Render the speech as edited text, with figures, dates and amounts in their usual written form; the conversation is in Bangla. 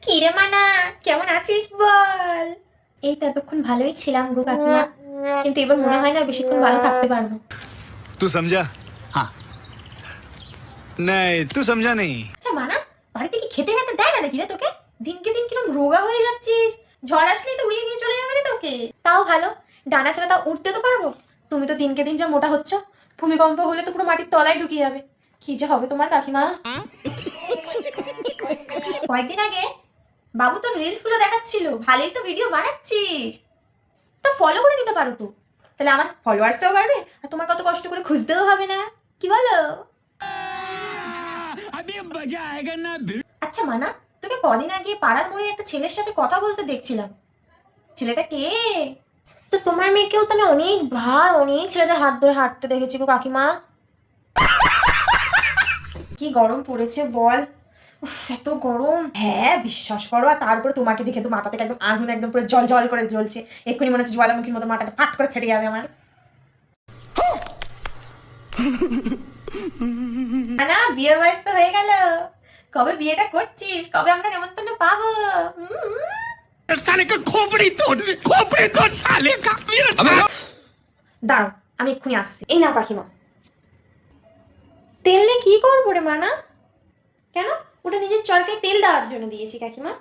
কিরে মানা, কেমন আছিস বল? এই তো এতক্ষণ ভালোই ছিলাম গো কাকিমা, কিন্তু এবার মনে হয় না বেশিক্ষণ ভালো থাকতে পারবো। तू समझा? हाँ। नहीं, तू समझा नहीं। আচ্ছা মানা, বাড়িতে কি খেতে খেতে দেয় না নাকি রে তোকে? দিনকে দিন কিরকম রোগা হয়ে যাচ্ছিস। ঝড় আসলেই তো উড়িয়ে নিয়ে চলে যাবে রে তোকে। তাও ভালো, ডানা ছাড়া তাও উঠতে তো পারবো। তুমি তো দিনকে দিন যা মোটা হচ্ছ, ভূমিকম্প হলে তো পুরো মাটির তলায় ঢুকিয়ে যাবে। কি যে হবে তোমার কাকিমা। কয়েকদিন আগে বাবু তোর রিলস গুলো দেখাচ্ছিল, ভালোই তো ভিডিও বানাচ্ছিস, তো ফলো করে নিতে পারো তো, তাহলে আমার ফলোয়ার্সটাও বাড়বে আর তোমার কত কষ্ট করে খুঁজতেও হবে না। কি বলো? আচ্ছা মানা, তোকে কদিন আগে পাড়ার মোড়ে একটা ছেলের সাথে কথা বলতে দেখছিলাম। ছেলেটা কে? তো তোমার মেয়েকেও তো আমি অনেকবার অনেক ছেলেদের হাত ধরে হাঁটতে দেখেছি গো কাকিমা। কি গরম পড়েছে বল। উফ, এত গরম, হ্যাঁ বিশ্বাস করো। আর তারপরে তোমাকে দেখে তো মাথা থেকে একদম আগুন একদম পুরো জল জল করে জ্বলছে। এক্ষুনি মনে হচ্ছে জ্বালামুখীর মতো মাথাটা ফাট করে ফেটে যাবে আমার। না, বিয়ের বয়স তো হয়ে গেল। কবে বিয়েটা করছিস? কবে আমরা নেমন্তন্ন পাবো? साले का खोपड़ी तोड़ साले का। দাঁড়াও, আমি এক্ষুনি আসছি। এই না কাকিমা। তেল নিয়ে কি করবো রে মানা? কেন? ওটা নিজের চরকায় তেল দেওয়ার জন্য দিয়েছি কাকিমা।